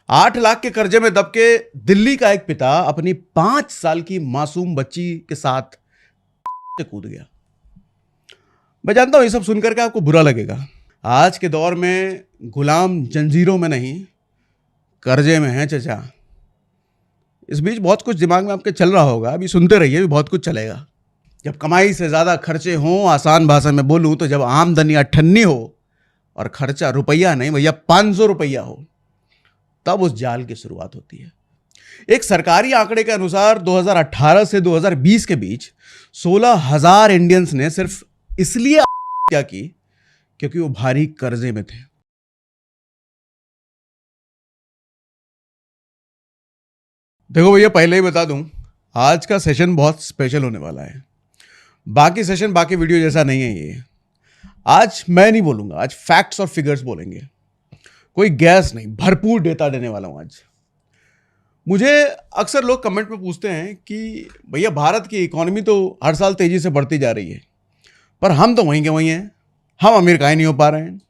8 लाख के कर्जे में दब के दिल्ली का एक पिता अपनी 5 साल की मासूम बच्ची के साथ से कूद गया। मैं जानता हूं ये सब सुनकर के आपको बुरा लगेगा। आज के दौर में गुलाम जंजीरों में नहीं, कर्जे में है चचा। इस बीच बहुत कुछ दिमाग में आपके चल रहा होगा, अभी सुनते रहिए, भी बहुत कुछ चलेगा। जब कमाई से ज़्यादा खर्चे हों, आसान भाषा में बोलूं तो जब आमदनी 98 हो और खर्चा रुपया नहीं भैया 500 रुपया हो, तब उस जाल की शुरुआत होती है। एक सरकारी आंकड़े के अनुसार 2018 से 2020 के बीच 16,000 इंडियंस ने सिर्फ इसलिए क्या की क्योंकि वो भारी कर्जे में थे। देखो भैया, पहले ही बता दूं, आज का सेशन बहुत स्पेशल होने वाला है। बाकी सेशन बाकी वीडियो जैसा नहीं है ये। आज मैं नहीं बोलूंगा, आज फैक्ट्स और फिगर्स बोलेंगे। कोई गैस नहीं, भरपूर डेटा देने वाला हूं आज। मुझे अक्सर लोग कमेंट में पूछते हैं कि भैया भारत की इकोनॉमी तो हर साल तेजी से बढ़ती जा रही है, पर हम तो वहीं के वहीं हैं, हम अमीर काहे नहीं हो पा रहे हैं।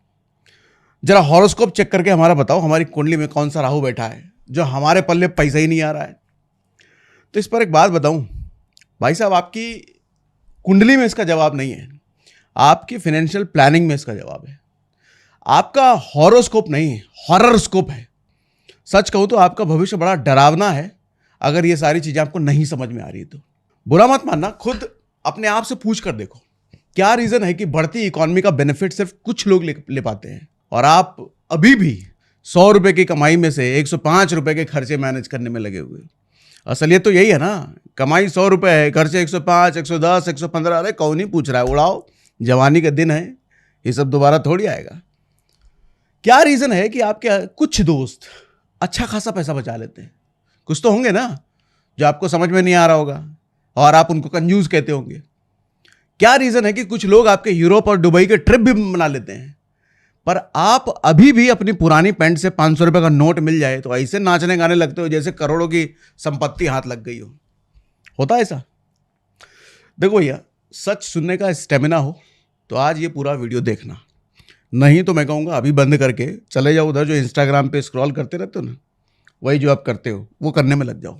जरा हॉरोस्कोप चेक करके हमारा बताओ, हमारी कुंडली में कौन सा राहु बैठा है जो हमारे पल्ले पैसा ही नहीं आ रहा है। तो इस पर एक बात बताऊं भाई साहब, आपकी कुंडली में इसका जवाब नहीं है, आपकी फाइनेंशियल प्लानिंग में इसका जवाब है। आपका हॉरोस्कोप नहीं, हॉररस्कोप है। सच कहूं तो आपका भविष्य बड़ा डरावना है अगर ये सारी चीजें आपको नहीं समझ में आ रही तो। बुरा मत मानना, खुद अपने आप से पूछ कर देखो क्या रीजन है कि बढ़ती इकोनॉमी का बेनिफिट सिर्फ कुछ लोग ले पाते हैं और आप अभी भी 100 रुपए की कमाई में से 105 रुपए के खर्चे मैनेज करने में लगे हुए। असलियत तो यही है ना, कमाई 100 रुपए है, खर्चे 105, 110, 115। अरे कौन नहीं पूछ रहा है, उड़ाओ, जवानी का दिन है, ये सब दोबारा थोड़ी आएगा। क्या रीजन है कि आपके कुछ दोस्त अच्छा खासा पैसा बचा लेते हैं? कुछ तो होंगे ना जो आपको समझ में नहीं आ रहा होगा और आप उनको कंजूस कहते होंगे। क्या रीजन है कि कुछ लोग आपके यूरोप और दुबई के ट्रिप भी बना लेते हैं, पर आप अभी भी अपनी पुरानी पैंट से 500 रुपए का नोट मिल जाए तो ऐसे नाचने गाने लगते हो जैसे करोड़ों की संपत्ति हाथ लग गई हो? होता है ऐसा? देखो भैया, सच सुनने का स्टेमिना हो तो आज ये पूरा वीडियो देखना, नहीं तो मैं कहूँगा अभी बंद करके चले जाओ उधर जो इंस्टाग्राम पे स्क्रॉल करते रहते हो ना, वही जो आप करते हो वो करने में लग जाओ।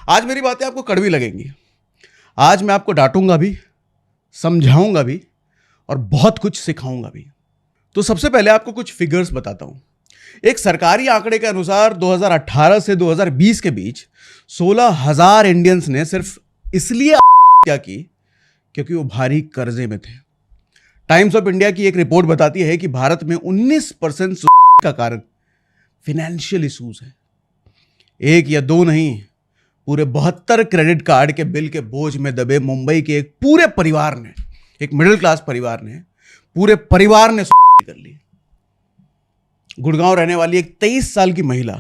आज मेरी बातें आपको कड़वी लगेंगी, आज मैं आपको डांटूंगा भी, समझाऊंगा भी और बहुत कुछ सिखाऊंगा भी। तो सबसे पहले आपको कुछ फिगर्स बताता हूं। एक सरकारी आंकड़े के अनुसार 2018 से 2020 के बीच 16,000 इंडियंस ने सिर्फ इसलिए क्या की क्योंकि वो भारी कर्जे में थे। टाइम्स ऑफ इंडिया की एक रिपोर्ट बताती है कि भारत में 19% का कारण फाइनेंशियल इश्यूज है। एक या दो नहीं, पूरे 72 क्रेडिट कार्ड के बिल के बोझ में दबे मुंबई के एक पूरे परिवार ने, एक मिडिल क्लास परिवार ने, पूरे परिवार ने कर ली। गुड़गांव रहने वाली एक 23 साल की महिला,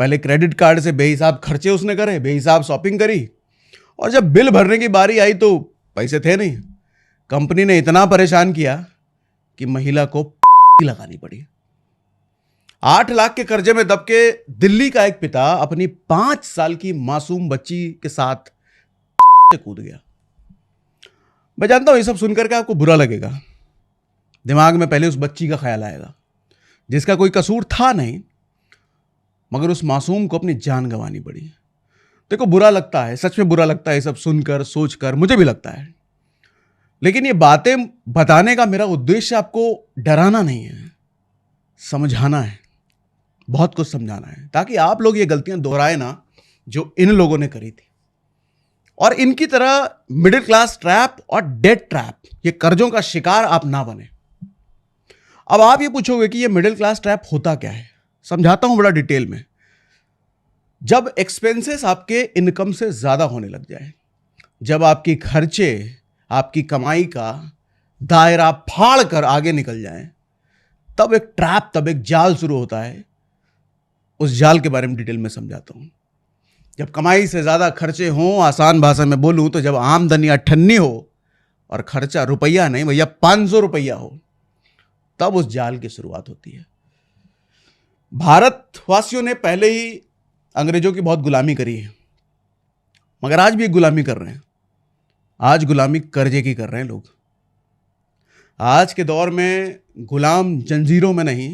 पहले क्रेडिट कार्ड से बेहिसाब खर्चे उसने करे, बेहिसाब शॉपिंग करी, और जब बिल भरने की बारी आई तो पैसे थे नहीं। कंपनी ने इतना परेशान किया कि महिला को लगानी पड़ी। 8 लाख के कर्जे में दब के दिल्ली का एक पिता अपनी 5 साल की मासूम बच्ची के साथ से कूद गया। मैं जानता हूं ये सब सुनकर के आपको बुरा लगेगा। दिमाग में पहले उस बच्ची का ख्याल आएगा जिसका कोई कसूर था नहीं, मगर उस मासूम को अपनी जान गंवानी पड़ी। देखो, बुरा लगता है, सच में बुरा लगता है, ये सब सुनकर, सोचकर, मुझे भी लगता है। लेकिन ये बातें बताने का मेरा उद्देश्य आपको डराना नहीं है, समझाना है, बहुत कुछ समझाना है, ताकि आप लोग ये गलतियां दोहराए ना जो इन लोगों ने करी थी, और इनकी तरह मिडिल क्लास ट्रैप और डेट ट्रैप, ये कर्जों का शिकार आप ना बने। अब आप ये पूछोगे कि ये मिडिल क्लास ट्रैप होता क्या है? समझाता हूं बड़ा डिटेल में। जब एक्सपेंसेस आपके इनकम से ज्यादा होने लग जाए, जब आपकी खर्चे आपकी कमाई का दायरा फाड़ कर आगे निकल जाए, तब एक ट्रैप, तब एक जाल शुरू होता है। उस जाल के बारे में डिटेल में समझाता हूं। जब कमाई से ज्यादा खर्चे हों, आसान भाषा में बोलूं तो जब आमदनी 98 हो और खर्चा रुपया नहीं भैया 500 रुपया हो, तब उस जाल की शुरुआत होती है। भारतवासियों ने पहले ही अंग्रेजों की बहुत गुलामी करी है, मगर आज भी गुलामी कर रहे हैं। आज गुलामी कर्जे की कर रहे हैं लोग। आज के दौर में गुलाम जंजीरों में नहीं,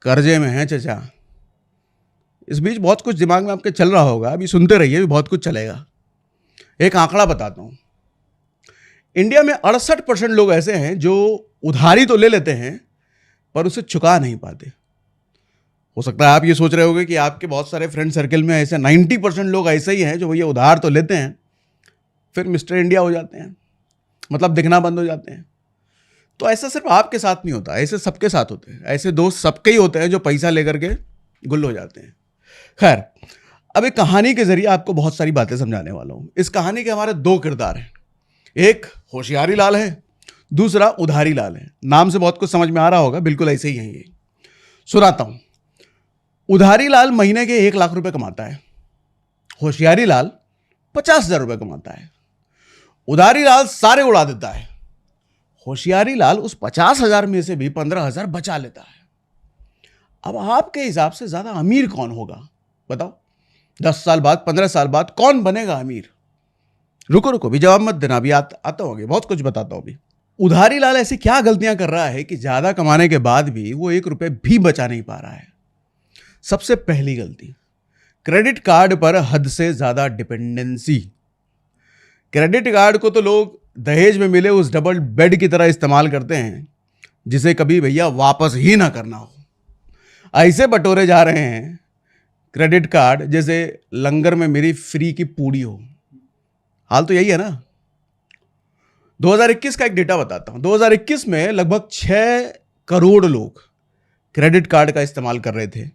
कर्जे में है चचा। इस बीच बहुत कुछ दिमाग में आपके चल रहा होगा, अभी सुनते रहिए, अभी बहुत कुछ चलेगा। एक आंकड़ा बताता हूँ। इंडिया में 68% लोग ऐसे हैं जो उधारी तो ले लेते हैं पर उसे चुका नहीं पाते। हो सकता है आप ये सोच रहे होगे कि आपके बहुत सारे फ्रेंड सर्कल में ऐसे 90% लोग ऐसे ही हैं जो भैया उधार तो लेते हैं फिर मिस्टर इंडिया हो जाते हैं, मतलब दिखना बंद हो जाते हैं। तो ऐसा सिर्फ आपके साथ नहीं होता, ऐसे सबके साथ होते हैं। ऐसे दोस्त सबके ही होते हैं जो पैसा लेकर के गुल हो जाते हैं। खैर, अब एक कहानी के जरिए आपको बहुत सारी बातें समझाने वाला हूं। इस कहानी के हमारे दो किरदार हैं, एक होशियारी लाल है, दूसरा उधारी लाल है। नाम से बहुत कुछ समझ में आ रहा होगा, बिल्कुल ऐसे ही है ये। सुनाता हूं। उधारी लाल महीने के 1 लाख रुपए कमाता है, होशियारी लाल 50,000 रुपए कमाता है। उधारी लाल सारे उड़ा देता है, होशियारी लाल उस 50,000 में से भी 15,000 बचा लेता है। अब आपके हिसाब से ज्यादा अमीर कौन होगा बताओ? 10 साल बाद, 15 साल बाद कौन बनेगा अमीर? रुको रुको, भी जवाब मत देना, अभी आता हूँ, बहुत कुछ बताता हूं अभी। उधारी लाल ऐसी क्या गलतियां कर रहा है कि ज्यादा कमाने के बाद भी वो 1 रुपए भी बचा नहीं पा रहा है? सबसे पहली गलती, क्रेडिट कार्ड पर हद से ज्यादा डिपेंडेंसी। क्रेडिट कार्ड को तो लोग दहेज में मिले उस डबल बेड की तरह इस्तेमाल करते हैं जिसे कभी भैया वापस ही ना करना हो। ऐसे बटोरे जा रहे हैं क्रेडिट कार्ड जैसे लंगर में मेरी फ्री की पूड़ी हो। हाल तो यही है ना। 2021 का एक डेटा बताता हूं। 2021 में लगभग 6 करोड़ लोग क्रेडिट कार्ड का इस्तेमाल कर रहे थे,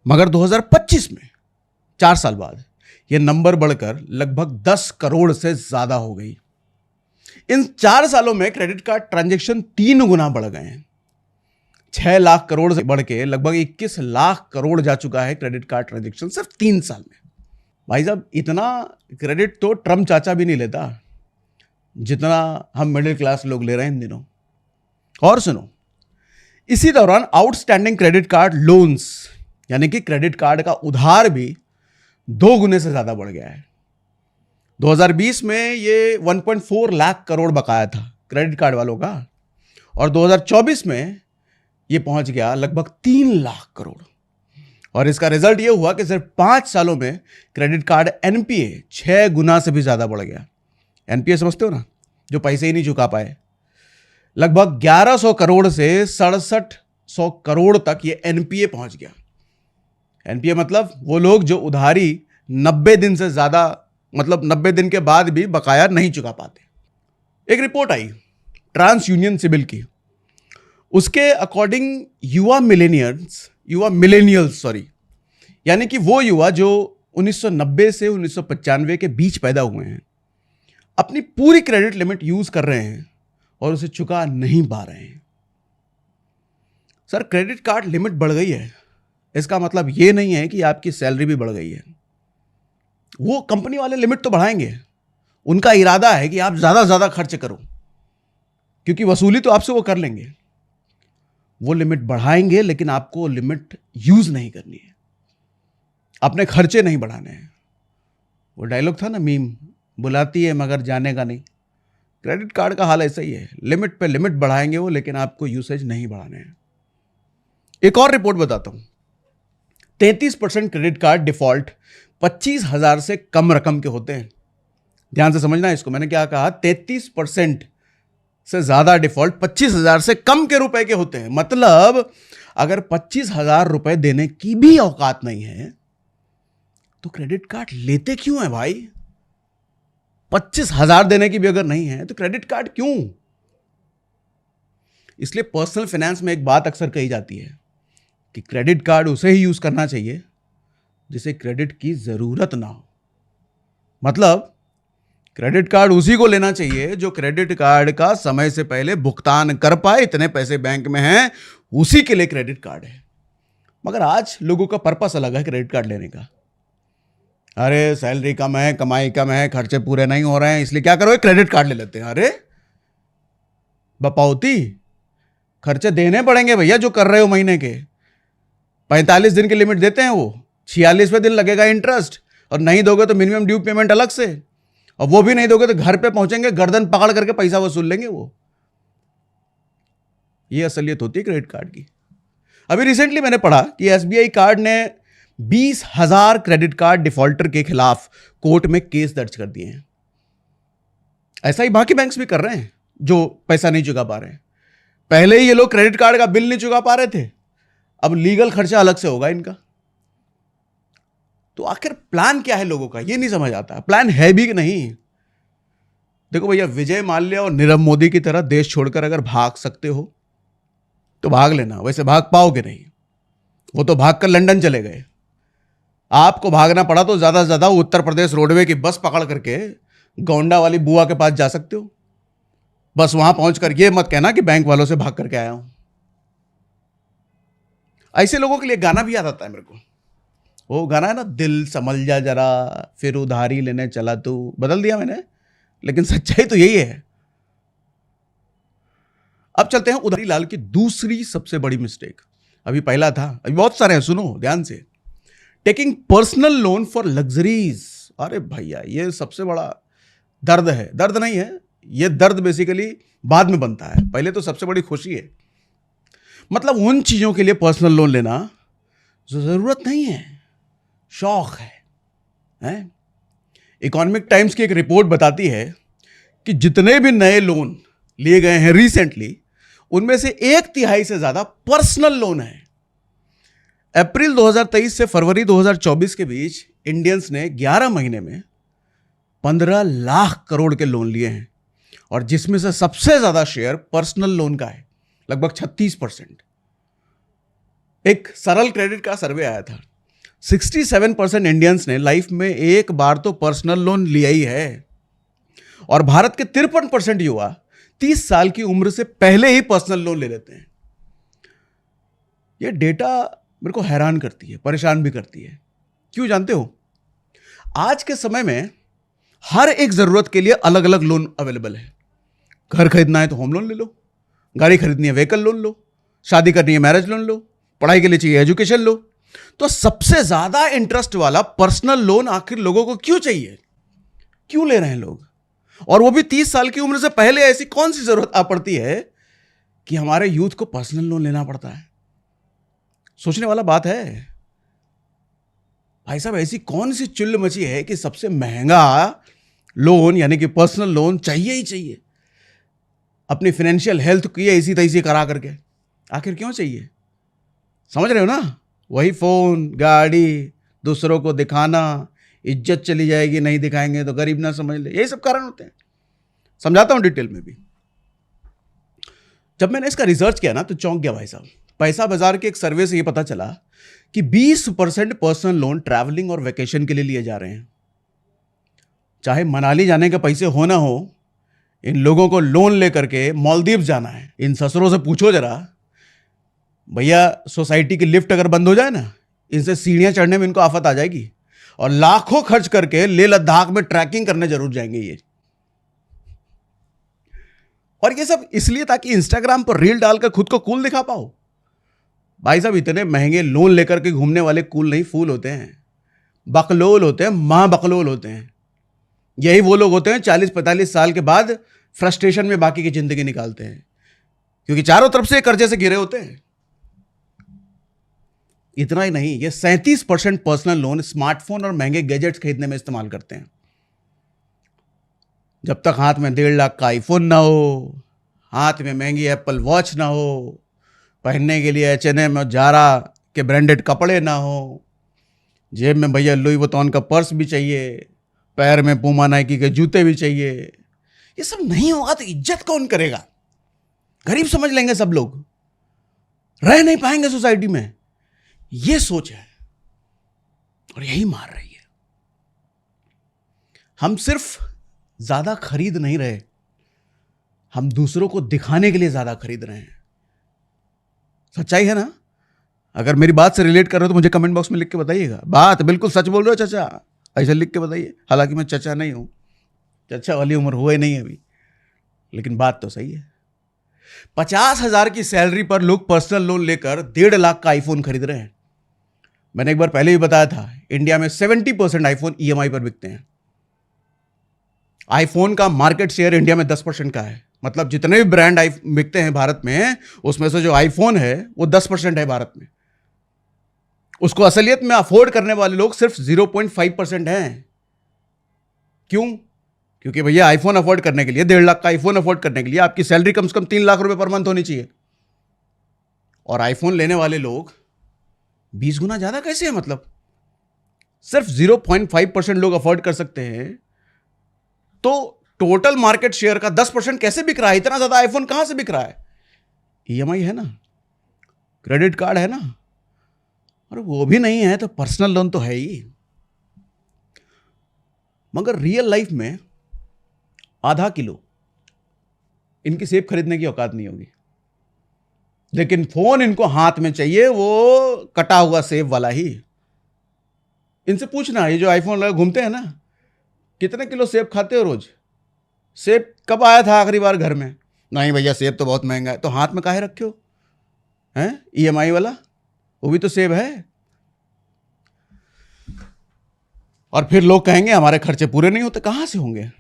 मगर 2025 में 4 साल बाद यह नंबर बढ़कर लगभग 10 करोड़ से ज्यादा हो गई। इन 4 सालों में क्रेडिट कार्ड ट्रांजैक्शन 3 गुना बढ़ गए हैं। 6 लाख करोड़ से बढ़ के लगभग 21 लाख करोड़ जा चुका है क्रेडिट कार्ड ट्रांजैक्शन सिर्फ 3 साल में। भाई साहब, इतना क्रेडिट तो ट्रम्प चाचा भी नहीं लेता जितना हम मिडिल क्लास लोग ले रहे हैं इन दिनों। और सुनो, इसी दौरान आउटस्टैंडिंग क्रेडिट कार्ड लोन्स यानी कि क्रेडिट कार्ड का उधार भी 2 गुने से ज्यादा बढ़ गया है। 2020 में ये 1.4 लाख करोड़ बकाया था क्रेडिट कार्ड वालों का, और 2024 में ये पहुंच गया लगभग 3 लाख करोड़। और इसका रिजल्ट ये हुआ कि सिर्फ 5 सालों में क्रेडिट कार्ड एनपीए 6 गुना से भी ज्यादा बढ़ गया। एनपीए समझते हो ना, जो पैसे ही नहीं चुका पाए। लगभग 1100 करोड़ से 6700 करोड़ तक ये एनपीए पहुंच गया। एनपीए मतलब वो लोग जो उधारी 90 दिन से ज्यादा, मतलब 90 दिन के बाद भी बकाया नहीं चुका पाते। एक रिपोर्ट आई ट्रांस यूनियन सिबिल की। उसके अकॉर्डिंग युवा मिलेनियल्स यानी कि वो युवा जो 1990 से 1995 के बीच पैदा हुए हैं, अपनी पूरी क्रेडिट लिमिट यूज कर रहे हैं और उसे चुका नहीं पा रहे हैं। सर, क्रेडिट कार्ड लिमिट बढ़ गई है, इसका मतलब ये नहीं है कि आपकी सैलरी भी बढ़ गई है। वो कंपनी वाले लिमिट तो बढ़ाएंगे, उनका इरादा है कि आप ज्यादा ज्यादा खर्च करो, क्योंकि वसूली तो आपसे वो कर लेंगे। वो लिमिट बढ़ाएंगे लेकिन आपको लिमिट यूज नहीं करनी है, अपने खर्चे नहीं बढ़ाने हैं। वो डायलॉग था ना मीम, बुलाती है मगर जाने का नहीं। क्रेडिट कार्ड का हाल ऐसा ही है, लिमिट पे लिमिट बढ़ाएंगे वो, लेकिन आपको यूसेज नहीं बढ़ाने हैं। एक और रिपोर्ट बताता हूं। 33% क्रेडिट कार्ड डिफॉल्ट 25,000 से कम रकम के होते हैं। ध्यान से समझना इसको, मैंने क्या कहा? 33% से ज्यादा डिफॉल्ट 25,000 से कम के रुपए के होते हैं। मतलब अगर 25,000 रुपए देने की भी औकात नहीं है तो क्रेडिट कार्ड लेते क्यों है भाई? 25,000 देने की भी अगर नहीं है तो क्रेडिट कार्ड क्यों? इसलिए पर्सनल फाइनेंस में एक बात अक्सर कही जाती है कि क्रेडिट कार्ड उसे ही यूज करना चाहिए जिसे क्रेडिट की जरूरत ना हो। मतलब क्रेडिट कार्ड उसी को लेना चाहिए जो क्रेडिट कार्ड का समय से पहले भुगतान कर पाए। इतने पैसे बैंक में हैं, उसी के लिए क्रेडिट कार्ड है। मगर आज लोगों का पर्पस अलग है क्रेडिट कार्ड लेने का। अरे सैलरी कम है, कमाई कम है, खर्चे पूरे नहीं हो रहे हैं, इसलिए क्या करो, क्रेडिट कार्ड ले लेते हैं। अरे बपौती, खर्चे देने पड़ेंगे भैया जो कर रहे हो महीने के। 45 दिन की लिमिट देते हैं वो, 46वें दिन लगेगा इंटरेस्ट, और नहीं दोगे तो मिनिमम ड्यू पेमेंट अलग से, और वो भी नहीं दोगे तो घर पे पहुंचेंगे, गर्दन पकड़ करके पैसा वसूल लेंगे वो। ये असलियत होती है क्रेडिट कार्ड की। अभी रिसेंटली मैंने पढ़ा कि एसबीआई कार्ड ने 20,000 क्रेडिट कार्ड डिफॉल्टर के खिलाफ कोर्ट में केस दर्ज कर दिए हैं। ऐसा ही बाकी बैंक्स भी कर रहे हैं जो पैसा नहीं चुका पा रहे हैं। पहले ही ये लोग क्रेडिट कार्ड का बिल नहीं चुका पा रहे थे, अब लीगल खर्चा अलग से होगा इनका। तो आखिर प्लान क्या है लोगों का, ये नहीं समझ आता। प्लान है भी कि नहीं। देखो भैया, विजय माल्या और नीरव मोदी की तरह देश छोड़कर अगर भाग सकते हो तो भाग लेना, वैसे भाग पाओगे नहीं। वो तो भागकर लंदन चले गए। आपको भागना पड़ा तो ज्यादा से ज्यादा उत्तर प्रदेश रोडवे की बस पकड़ करके गोंडा वाली बुआ के पास जा सकते हो। बस वहां पहुंचकर ये मत कहना कि बैंक वालों से भाग करके आया हूं। ऐसे लोगों के लिए गाना भी याद आता है मेरे को। वो गाना है ना, दिल संभल जा जरा फिर उधारी लेने चला तू। बदल दिया मैंने, लेकिन सच्चाई तो यही है। अब चलते हैं उधारी लाल की दूसरी सबसे बड़ी मिस्टेक। अभी पहला था, अभी बहुत सारे हैं, सुनो ध्यान से। Taking personal loan for luxuries. अरे भैया, ये सबसे बड़ा दर्द है। दर्द नहीं है, ये दर्द बेसिकली बाद में बनता है, पहले तो सबसे बड़ी खुशी है। मतलब उन चीजों के लिए पर्सनल लोन लेना जो जरूरत नहीं है, शौक है? इकोनॉमिक टाइम्स की एक रिपोर्ट बताती है कि जितने भी नए लोन लिए गए हैं रिसेंटली, उनमें से 1/3 से ज्यादा पर्सनल लोन है। अप्रैल 2023 से फरवरी 2024 के बीच इंडियंस ने 11 महीने में 15 लाख करोड़ के लोन लिए हैं, और जिसमें से सबसे ज्यादा शेयर पर्सनल लोन का है, लगभग 36%। एक सरल क्रेडिट का सर्वे आया था, 67% इंडियंस ने लाइफ में एक बार तो पर्सनल लोन लिया ही है, और भारत के 53% युवा 30 साल की उम्र से पहले ही पर्सनल लोन ले लेते हैं। यह डेटा मेरे को हैरान करती है, परेशान भी करती है। क्यों जानते हो? आज के समय में हर एक जरूरत के लिए अलग अलग लोन अवेलेबल है। घर खरीदना है तो होम लोन ले लो, गाड़ी खरीदनी है व्हीकल लोन लो, शादी करनी है मैरिज लोन लो, पढ़ाई के लिए चाहिए एजुकेशन लो। तो सबसे ज्यादा इंटरेस्ट वाला पर्सनल लोन आखिर लोगों को क्यों चाहिए? क्यों ले रहे हैं लोग? और वो भी 30 साल की उम्र से पहले। ऐसी कौन सी जरूरत आ पड़ती है कि हमारे यूथ को पर्सनल लोन लेना पड़ता है? सोचने वाला बात है भाई साहब। ऐसी कौन सी चुल्ल मची है कि सबसे महंगा लोन यानी कि पर्सनल लोन चाहिए ही चाहिए? अपनी फाइनेंशियल हेल्थ की इसी तैसी करा करके आखिर क्यों चाहिए? समझ रहे हो ना? वही फोन, गाड़ी, दूसरों को दिखाना, इज्जत चली जाएगी नहीं दिखाएंगे तो गरीब ना समझ ले, यही सब कारण होते हैं। समझाता हूं डिटेल में भी। जब मैंने इसका रिसर्च किया ना तो चौंक गया भाई साहब। पैसा बाजार के एक सर्वे से यह पता चला कि 20% पर्सनल लोन ट्रैवलिंग और वेकेशन के लिए लिए जा रहे हैं। चाहे मनाली जाने के पैसे हो ना हो, इन लोगों को लोन लेकर के मालदीव जाना है। इन ससुरों से पूछो जरा, भैया सोसाइटी की लिफ्ट अगर बंद हो जाए ना, इनसे सीढ़ियां चढ़ने में इनको आफत आ जाएगी, और लाखों खर्च करके लेह लद्दाख में ट्रैकिंग करने जरूर जाएंगे ये। और ये सब इसलिए ताकि इंस्टाग्राम पर रील डालकर खुद को कूल दिखा पाओ। भाई साहब, इतने महंगे लोन लेकर के घूमने वाले कूल नहीं, फूल होते हैं, बकलोल होते हैं, महाबकलोल होते हैं। यही वो लोग होते हैं 40-45 साल के बाद फ्रस्ट्रेशन में बाकी की जिंदगी निकालते हैं, क्योंकि चारों तरफ से कर्जे से घिरे होते हैं। इतना ही नहीं, ये 37% पर्सनल लोन स्मार्टफोन और महंगे गैजेट्स खरीदने में इस्तेमाल करते हैं। जब तक हाथ में 1.5 लाख का आईफोन ना हो, हाथ में महंगी एप्पल वॉच ना हो, पहनने के लिए H&M और जारा के ब्रांडेड कपड़े ना हो, जेब में भैया लुई वुइटन का पर्स भी चाहिए, पैर में पूमा नाइकी के जूते भी चाहिए, ये सब नहीं होगा तो इज्जत कौन करेगा? गरीब समझ लेंगे सब लोग, रह नहीं पाएंगे सोसाइटी में। ये सोच है और यही मार रही है। हम सिर्फ ज्यादा खरीद नहीं रहे, हम दूसरों को दिखाने के लिए ज्यादा खरीद रहे हैं। सच्चाई है ना? अगर मेरी बात से रिलेट कर रहे हो तो मुझे कमेंट बॉक्स में लिख के बताइएगा। बात बिल्कुल सच बोल रहे हो चाचा, ऐसे लिख के बताइए। हालांकि मैं चाचा नहीं हूं, चाचा वाली उम्र हुए नहीं अभी, लेकिन बात तो सही है। 50,000 की सैलरी पर लोग पर्सनल लोन लेकर 1.5 लाख का आईफोन खरीद रहे हैं। मैंने एक बार पहले भी बताया था, इंडिया में 70% आईफोन EMI पर बिकते हैं। आईफोन का मार्केट शेयर इंडिया में 10% का है। मतलब जितने भी ब्रांड बिकते हैं भारत में, उसमें से जो आईफोन है वो 10% है भारत में। उसको असलियत में अफोर्ड करने वाले लोग सिर्फ 0.5% हैं। क्यों? क्योंकि भैया आईफोन अफोर्ड करने के लिए, 1.5 लाख का आईफोन अफोर्ड करने के लिए आपकी सैलरी कम से कम 3 लाख रुपए पर मंथ होनी चाहिए। और आईफोन लेने वाले लोग 20 गुना ज्यादा कैसे हैं? मतलब सिर्फ 0.5% लोग अफोर्ड कर सकते हैं, तो टोटल मार्केट शेयर का 10% कैसे बिक रहा है? इतना ज्यादा आईफोन कहां से बिक रहा है? ईएमआई है ना, क्रेडिट कार्ड है ना, और वो भी नहीं है तो पर्सनल लोन तो है ही। मगर रियल लाइफ में आधा किलो इनकी सेब खरीदने की औकात नहीं होगी, लेकिन फोन इनको हाथ में चाहिए, वो कटा हुआ सेब वाला ही। इनसे पूछना, ये जो आईफोन लगे घूमते हैं ना, कितने किलो सेब खाते हो रोज? सेब कब आया था आखिरी बार घर में? नहीं भैया सेब तो बहुत महंगा है। तो हाथ में काहे रखे हो? हैं ईएमआई वाला, वो भी तो सेब है। और फिर लोग कहेंगे हमारे खर्चे पूरे नहीं होते। कहां से होंगे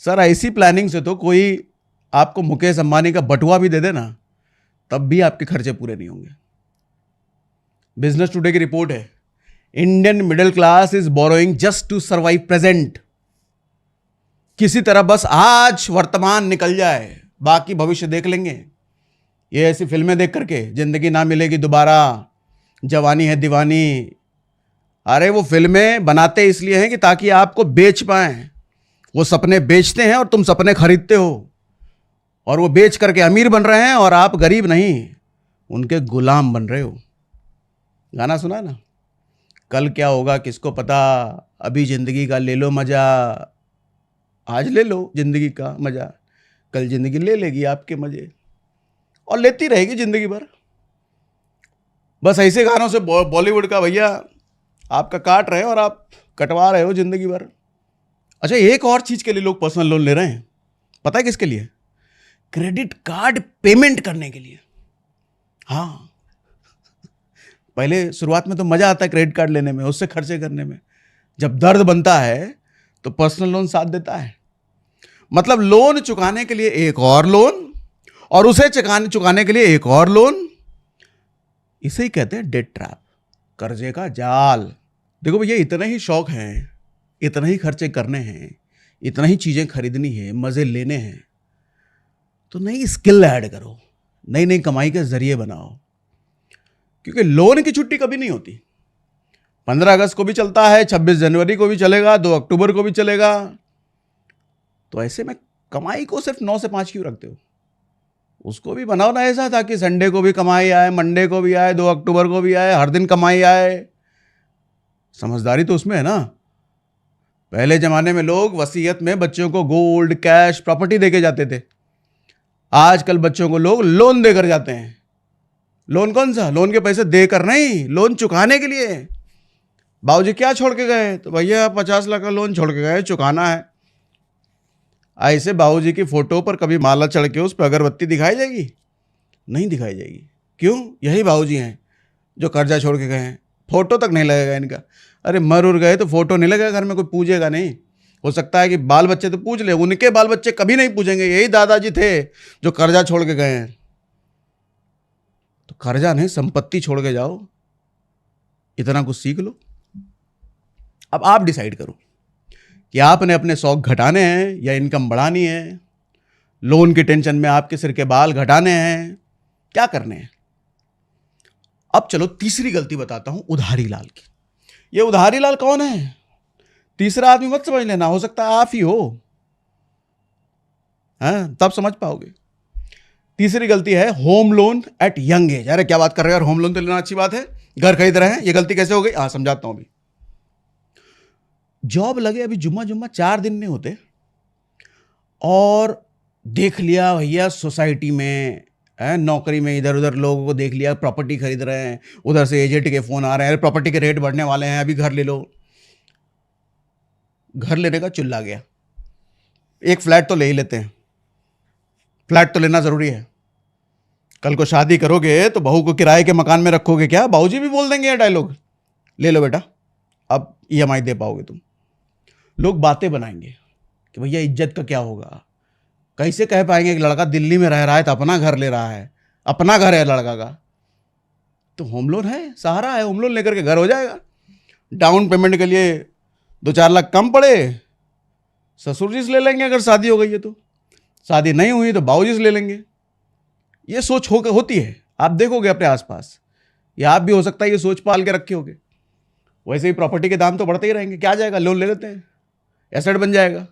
सर? ऐसी प्लानिंग से तो कोई आपको मुकेश अंबानी का बटुआ भी दे देना, तब भी आपके खर्चे पूरे नहीं होंगे। बिजनेस टुडे की रिपोर्ट है, Indian middle class is borrowing just to survive present. किसी तरह बस आज वर्तमान निकल जाए, बाकी भविष्य देख लेंगे। ये ऐसी फिल्में देख करके जिंदगी ना मिलेगी दोबारा, जवानी है दीवानी, अरे वो फिल्में बनाते इसलिए हैं कि ताकि आपको बेच पाएं। वो सपने बेचते हैं और तुम सपने खरीदते हो, और वो बेच करके अमीर बन रहे हैं और आप गरीब नहीं, उनके गुलाम बन रहे हो। गाना सुना ना, कल क्या होगा किसको पता, अभी जिंदगी का ले लो मजा। आज ले लो जिंदगी का मजा, कल जिंदगी ले लेगी आपके मजे, और लेती रहेगी जिंदगी भर। बस ऐसे गानों से बॉलीवुड का भैया आपका काट रहे हैं और आप कटवा रहे हो जिंदगी भर। अच्छा, एक और चीज के लिए लोग पर्सनल लोन ले रहे हैं, पता है किसके लिए? क्रेडिट कार्ड पेमेंट करने के लिए। हाँ, पहले शुरुआत में तो मजा आता है क्रेडिट कार्ड लेने में, उससे खर्चे करने में। जब दर्द बनता है तो पर्सनल लोन साथ देता है। मतलब लोन चुकाने के लिए एक और लोन, और उसे चुकाने के लिए एक और लोन। इसे ही कहते हैं डेट ट्रैप, कर्जे का जाल। देखो भैया, इतना ही शौक है, इतना ही खर्चे करने हैं, इतना ही चीजें खरीदनी है, मजे लेने हैं, तो नई स्किल ऐड करो, नई नई कमाई के जरिए बनाओ। क्योंकि लोन की छुट्टी कभी नहीं होती। 15 अगस्त को भी चलता है, 26 जनवरी को भी चलेगा, 2 अक्टूबर को भी चलेगा। तो ऐसे में कमाई को सिर्फ 9 से 5 क्यों रखते हो? उसको भी बनाओ ना ऐसा, ताकि संडे को भी कमाई आए, मंडे को भी आए, 2 अक्टूबर को भी आए, हर दिन कमाई आए। समझदारी तो उसमें है ना। पहले जमाने में लोग वसीयत में बच्चों को गोल्ड, कैश, प्रॉपर्टी देके जाते थे। आजकल बच्चों को लोग लोन देकर जाते हैं। लोन कौन सा? लोन के पैसे देकर नहीं, लोन चुकाने के लिए। बाबूजी क्या छोड़ के गए? तो भैया 50 लाख का लोन छोड़ के गए, चुकाना है। ऐसे बाबूजी की फोटो पर कभी माला चढ़ के उस पर अगरबत्ती दिखाई जाएगी? नहीं दिखाई जाएगी। क्यों? यही बाबूजी हैं जो कर्जा छोड़ के गए हैं। फोटो तक नहीं लगेगा इनका। अरे मर उर गए तो फोटो नहीं लगेगा घर में, कोई पूजेगा नहीं। हो सकता है कि बाल बच्चे तो पूछ ले, उनके बाल बच्चे कभी नहीं पूछेंगे। यही दादाजी थे जो कर्जा छोड़ के गए हैं। तो कर्जा नहीं, संपत्ति छोड़ के जाओ, इतना कुछ सीख लो। अब आप डिसाइड करो कि आपने अपने शौक घटाने हैं या इनकम बढ़ानी है। लोन की टेंशन में आपके सिर के बाल घटाने हैं, क्या करने हैं? अब चलो तीसरी गलती बताता हूं, उधारी लाल की। ये उधारी लाल कौन है? तीसरा आदमी मत समझ लेना, हो सकता है आप ही हो। हाँ, तब समझ पाओगे। तीसरी गलती है home loan eight young age. अरे क्या बात कर रहे हो यार, होम लोन तो लेना अच्छी बात है, घर खरीद रहे हैं, ये गलती कैसे हो गई? हाँ समझाता हूं अभी। जॉब लगे अभी जुम्मा 4 दिन नहीं होते, और देख लिया भैया सोसाइटी में, नौकरी में इधर उधर लोगों को देख लिया, प्रॉपर्टी खरीद रहे हैं, उधर से एजेंट के फोन आ रहे हैं, प्रॉपर्टी के रेट बढ़ने वाले हैं, अभी घर ले लो। घर लेने का चिल्ला गया, एक फ्लैट तो ले ही लेते हैं, फ्लैट तो लेना जरूरी है। कल को शादी करोगे तो बहू को किराए के मकान में रखोगे क्या? बाबूजी भी बोल देंगे ये डायलॉग, ले लो बेटा, अब ईएमआई दे पाओगे तुम। लोग बातें बनाएंगे कि भैया इज्जत का क्या होगा। कैसे कह पाएंगे कि लड़का दिल्ली में रह रहा है तो अपना घर ले रहा है, अपना घर है लड़का का। तो होम लोन है, सहारा है, होम लोन लेकर के घर हो जाएगा। डाउन पेमेंट के लिए 2-4 लाख कम पड़े, ससुर जी से ले लेंगे अगर शादी हो गई है तो, शादी नहीं हुई तो बाबूजी से ले लेंगे। ये सोच होती है, आप देखोगे अपने आसपास, या आप भी हो सकता है ये सोच पाल के रखे होगे। वैसे ही प्रॉपर्टी के दाम तो बढ़ते ही रहेंगे, क्या जाएगा, लोन ले लेते हैं, एसेट बन जाएगा।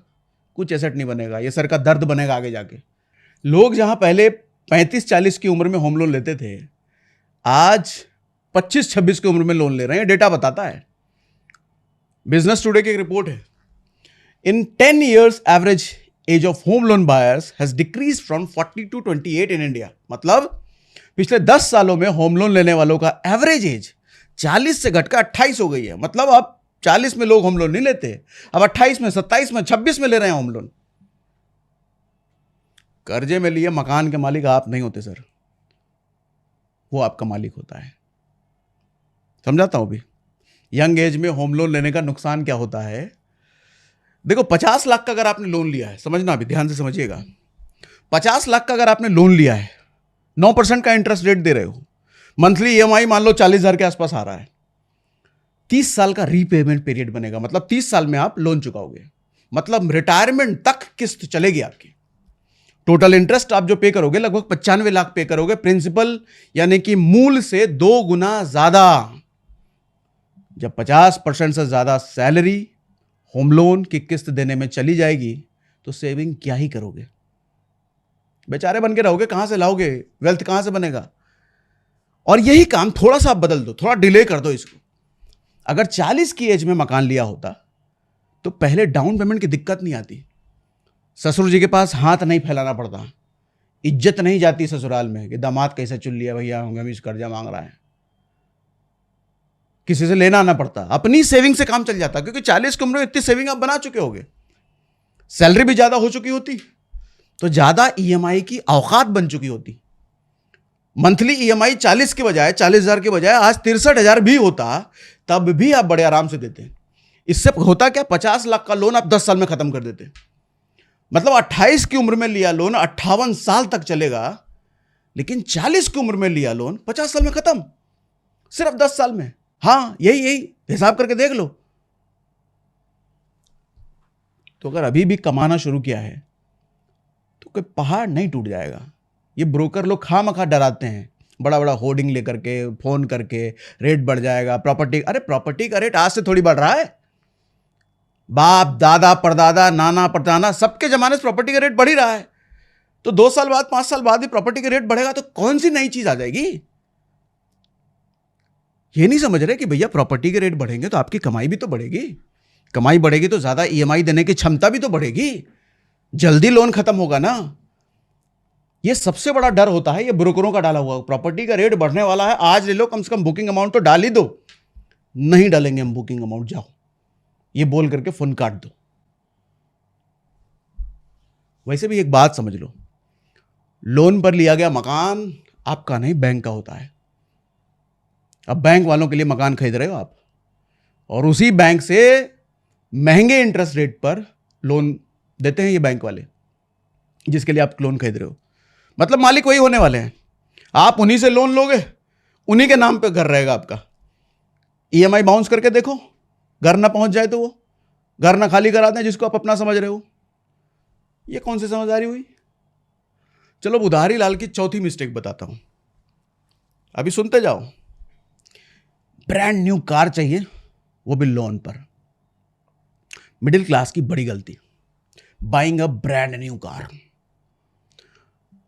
कुछ एसेट नहीं बनेगा, ये सर का दर्द बनेगा आगे जाके। लोग जहां पहले 35-40 की उम्र में होम लोन लेते थे, आज 25-26 की उम्र में लोन ले रहे हैं, डेटा बताता है। बिजनेस टुडे की एक रिपोर्ट है, इन 10 years average age of home loan buyers has decrease from 40 to 28 in India. मतलब पिछले 10 सालों में होम लोन लेने वालों का एवरेज एज 40 से घटकर 28 हो गई है। मतलब अब 40 में लोग होम लोन नहीं लेते, अब 28 में, 27 में, 26 में ले रहे हैं होम लोन। कर्जे में लिए मकान के मालिक आप नहीं होते सर, वो आपका मालिक होता है। समझाता हूं भी, यंग एज में होम लोन लेने का नुकसान क्या होता है। देखो 50 लाख का अगर आपने लोन लिया है, समझना अभी ध्यान से समझिएगा, 50 लाख का अगर आपने लोन लिया है, 9% का इंटरेस्ट रेट दे रहे हो, मंथली ईएमआई मान लो 40,000 के आसपास आ रहा है, 30 साल का रीपेमेंट पीरियड बनेगा। मतलब 30 साल में आप लोन चुकाओगे, मतलब रिटायरमेंट तक किस्त चलेगी आपकी। टोटल इंटरेस्ट आप जो पे करोगे लगभग 95 लाख पे करोगे, प्रिंसिपल यानी कि मूल से 2 गुना ज्यादा। जब 50% से ज्यादा सैलरी होम लोन की किस्त देने में चली जाएगी तो सेविंग क्या ही करोगे, बेचारे बन के रहोगे, कहां से लाओगे, वेल्थ कहां से बनेगा। और यही काम थोड़ा सा आप बदल दो, थोड़ा डिले कर दो इसको। अगर 40 की एज में मकान लिया होता तो पहले डाउन पेमेंट की दिक्कत नहीं आती, ससुर जी के पास हाथ नहीं फैलाना पड़ता, इज्जत नहीं जाती ससुराल में कि दामाद कैसे चुन लिया भैया, हम कर्जा मांग रहा है, किसी से लेना आना पड़ता, अपनी सेविंग से काम चल जाता। क्योंकि 40 की उम्र में इतनी सेविंग आप बना चुके होगे, सैलरी भी ज्यादा हो चुकी होती, तो ज्यादा ईएमआई की औकात बन चुकी होती। मंथली ईएमआई 40 के बजाय, 40,000 के बजाय आज 63,000 भी होता, तब भी आप बड़े आराम से देते। इससे होता क्या, 50 लाख का लोन आप 10 साल में खत्म कर देते। मतलब 28 की उम्र में लिया लोन 58 साल तक चलेगा, लेकिन 40 की उम्र में लिया लोन 50 साल में खत्म, सिर्फ 10 साल में। हाँ, यही हिसाब करके देख लो। तो अगर अभी भी कमाना शुरू किया है तो कोई पहाड़ नहीं टूट जाएगा। ये ब्रोकर लोग खामखा डराते हैं, बड़ा बड़ा होर्डिंग लेकर के, फोन करके, रेट बढ़ जाएगा प्रॉपर्टी। अरे प्रॉपर्टी का रेट आज से थोड़ी बढ़ रहा है, बाप दादा परदादा नाना परदाना सबके जमाने से प्रॉपर्टी का रेट बढ़ ही रहा है। तो 2 साल बाद, 5 साल बाद भी प्रॉपर्टी का रेट बढ़ेगा तो कौन सी नई चीज आ जाएगी। ये नहीं समझ रहे कि भैया प्रॉपर्टी के रेट बढ़ेंगे तो आपकी कमाई भी तो बढ़ेगी, कमाई बढ़ेगी तो ज्यादा ईएमआई देने की क्षमता भी तो बढ़ेगी, जल्दी लोन खत्म होगा ना। ये सबसे बड़ा डर होता है, ये ब्रोकरों का डाला हुआ, प्रॉपर्टी का रेट बढ़ने वाला है, आज ले लो, कम से कम बुकिंग अमाउंट तो डाल ही दो। नहीं डालेंगे हम बुकिंग अमाउंट, जाओ, ये बोल करके फोन काट दो। वैसे भी एक बात समझ लो, लोन पर लिया गया मकान आपका नहीं, बैंक का होता है। अब बैंक वालों के लिए मकान खरीद रहे हो आप, और उसी बैंक से महंगे इंटरेस्ट रेट पर लोन देते हैं ये बैंक वाले, जिसके लिए आप लोन खरीद रहे हो। मतलब मालिक वही होने वाले हैं, आप उन्हीं से लोन लोगे, उन्हीं के नाम पे घर रहेगा आपका। ईएमआई बाउंस करके देखो, घर ना पहुंच जाए तो वो घर ना खाली करा दें जिसको आप अपना समझ रहे हो। ये कौन सी समझदारी हुई। चलो उधारी लाल की चौथी मिस्टेक बताता हूं, अभी सुनते जाओ। ब्रांड न्यू कार चाहिए, वो भी लोन पर। मिडिल क्लास की बड़ी गलती, buying a brand new car.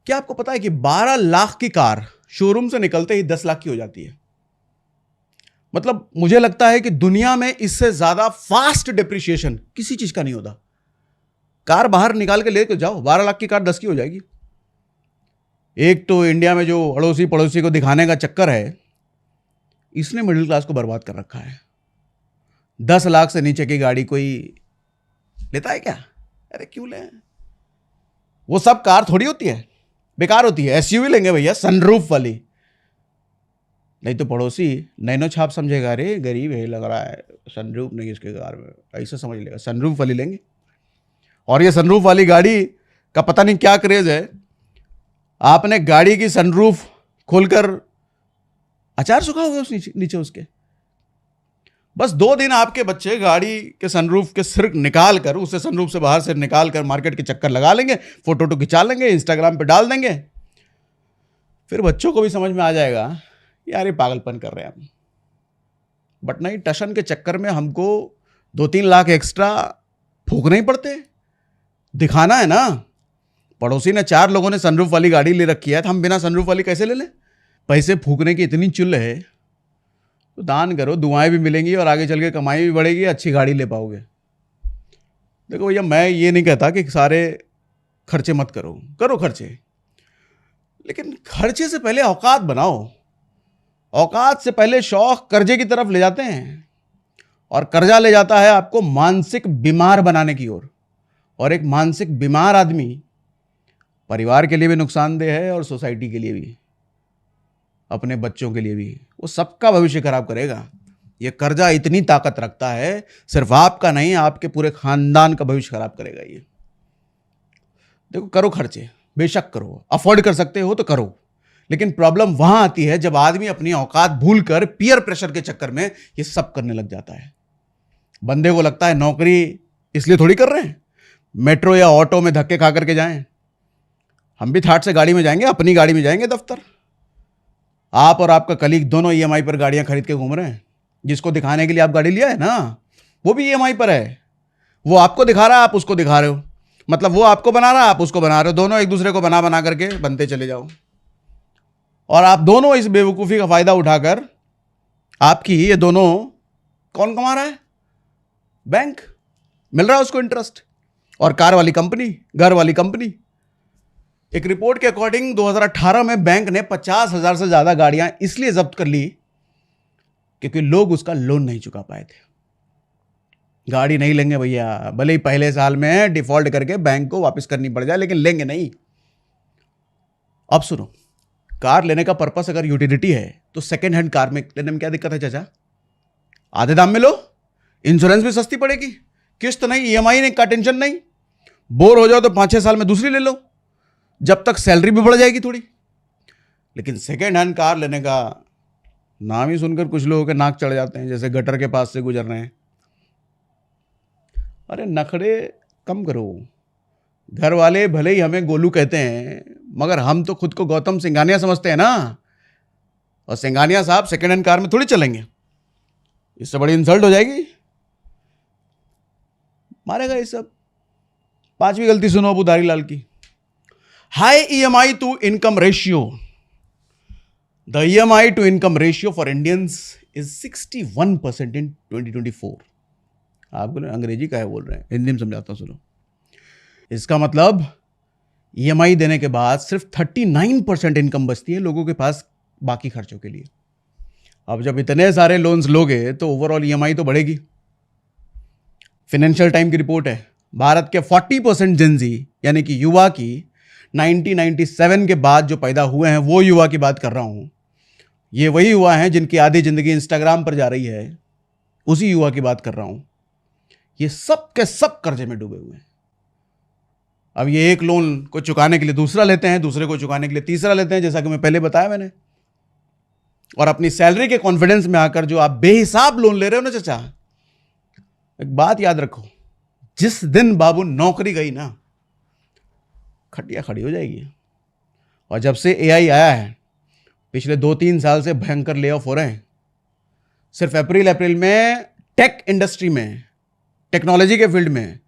क्या आपको पता है कि 12 लाख की कार शोरूम से निकलते ही 10 लाख की हो जाती है। मतलब मुझे लगता है कि दुनिया में इससे ज्यादा फास्ट डिप्रिशिएशन किसी चीज का नहीं होता। कार बाहर निकाल के लेके जाओ, 12 लाख की कार 10 की हो जाएगी। एक तो इंडिया में जो अड़ोसी पड़ोसी को दिखाने का चक्कर है, इसने मिडिल क्लास को बर्बाद कर रखा है। 10 लाख से नीचे की गाड़ी कोई लेता है क्या? अरे क्यों ले, वो सब कार थोड़ी होती है, बेकार होती है। एसयूवी लेंगे भैया, सनरूफ वाली। नहीं तो पड़ोसी नैनो छाप समझेगा, अरे गरीब है लग रहा है, सनरूफ नहीं इसके कार में, ऐसा समझ लेगा। सनरूफ वाली लेंगे, और ये सनरूफ वाली गाड़ी का पता नहीं क्या क्रेज है। आपने गाड़ी की सनरूफ खोलकर अचार सुखाओगे उस नीचे उसके? बस 2 दिन आपके बच्चे गाड़ी के सनरूफ के सिर निकाल कर, उसे सनरूफ से बाहर से निकाल कर मार्केट के चक्कर लगा लेंगे, फोटो खिंचा लेंगे, इंस्टाग्राम पे डाल देंगे। फिर बच्चों को भी समझ में आ जाएगा यार ये पागलपन कर रहे हैं हम। बट नहीं, टशन के चक्कर में हमको 2-3 लाख एक्स्ट्रा फूकने ही पड़ते, दिखाना है ना। पड़ोसी ने 4 लोगों ने सनरूफ वाली गाड़ी ले रखी है, तो हम बिना सनरूफ वाली कैसे ले लें? पैसे फूकने की इतनी चुल है तो दान करो, दुआएं भी मिलेंगी और आगे चल के कमाई भी बढ़ेगी, अच्छी गाड़ी ले पाओगे। देखो भैया, मैं ये नहीं कहता कि सारे खर्चे मत करो, करो खर्चे, लेकिन खर्चे से पहले औकात बनाओ। औकात से पहले शौक कर्जे की तरफ ले जाते हैं, और कर्जा ले जाता है आपको मानसिक बीमार बनाने की ओर। और एक मानसिक बीमार आदमी परिवार के लिए भी नुकसानदेह है और सोसाइटी के लिए भी, अपने बच्चों के लिए भी। वो सबका भविष्य खराब करेगा। ये कर्जा इतनी ताकत रखता है, सिर्फ आपका नहीं, आपके पूरे खानदान का भविष्य खराब करेगा ये। देखो, करो खर्चे, बेशक करो, अफोर्ड कर सकते हो तो करो, लेकिन प्रॉब्लम वहां आती है जब आदमी अपनी औकात भूलकर पीयर प्रेशर के चक्कर में ये सब करने लग जाता है। बंदे को लगता है नौकरी इसलिए थोड़ी कर रहे हैं, मेट्रो या ऑटो में धक्के खा करके जाएं। हम भी थाट से गाड़ी में जाएंगे, अपनी गाड़ी में जाएंगे दफ्तर। आप और आपका कलीग दोनों ईएमआई पर गाड़ियां खरीद के घूम रहे हैं। जिसको दिखाने के लिए आप गाड़ी लिया है ना, वो भी ईएमआई पर है। वो आपको दिखा रहा है, आप उसको दिखा रहे हो। मतलब वो आपको बना रहा है, आप उसको बना रहे हो। दोनों एक दूसरे को बना बना करके बनते चले जाओ, और आप दोनों इस बेवकूफ़ी का फायदा उठाकर, आपकी ये दोनों कौन कमा रहा है? बैंक। मिल रहा है उसको इंटरेस्ट। और कार वाली कंपनी, घर वाली कंपनी। एक रिपोर्ट के अकॉर्डिंग 2018 में बैंक ने 50,000 से ज्यादा गाड़ियां इसलिए जब्त कर ली क्योंकि लोग उसका लोन नहीं चुका पाए थे। गाड़ी नहीं लेंगे भैया, भले ही पहले साल में डिफॉल्ट करके बैंक को वापस करनी पड़ जाए, लेकिन लेंगे नहीं। अब सुनो, कार लेने का पर्पस अगर यूटिलिटी है तो सेकेंड हैंड कार में लेने में क्या दिक्कत है चाचा? आधे दाम में लो, इंश्योरेंस भी सस्ती पड़ेगी, किस्त नहीं, ईएमआई का टेंशन नहीं। बोर हो जाओ तो 5-6 साल में दूसरी ले लो, जब तक सैलरी भी बढ़ जाएगी थोड़ी। लेकिन सेकेंड हैंड कार लेने का नाम ही सुनकर कुछ लोगों के नाक चढ़ जाते हैं, जैसे गटर के पास से गुजर रहे हैं। अरे नखरे कम करो। घर वाले भले ही हमें गोलू कहते हैं, मगर हम तो खुद को गौतम सिंघानिया समझते हैं ना। और सिंघानिया साहब सेकेंड हैंड कार में थोड़ी चलेंगे, इससे बड़ी इंसल्ट हो जाएगी, मारेगा ये सब। 5वीं गलती सुनो अबू धारीलाल की। High EMI to income ratio. The EMI to income ratio for Indians is 61% in 2024. आपको अंग्रेजी का है बोल रहे हैं, हिंदी में समझाता हूं, सुनो। इसका मतलब EMI देने के बाद सिर्फ 39% इनकम बचती है लोगों के पास बाकी खर्चों के लिए। अब जब इतने सारे लोन्स लोगे तो ओवरऑल EMI तो बढ़ेगी। फाइनेंशियल टाइम की रिपोर्ट है, भारत के 40% जेनजी यानी कि युवा की 1997 के बाद जो पैदा हुए हैं, वो युवा की बात कर रहा हूं। ये वही युवा हैं जिनकी आधी जिंदगी इंस्टाग्राम पर जा रही है, उसी युवा की बात कर रहा हूं। ये सब के सब कर्जे में डूबे हुए हैं। अब ये एक लोन को चुकाने के लिए दूसरा लेते हैं, दूसरे को चुकाने के लिए तीसरा लेते हैं, जैसा कि मैं पहले बताया मैंने। और अपनी सैलरी के कॉन्फिडेंस में आकर जो आप बेहिसाब लोन ले रहे हो ना चाचा, एक बात याद रखो, जिस दिन बाबू नौकरी गई ना, खटिया खड़ी हो जाएगी। और जब से AI आया है, पिछले 2-3 साल से भयंकर ले ऑफ हो रहे हैं। सिर्फ अप्रैल में टेक इंडस्ट्री में, टेक्नोलॉजी के फील्ड में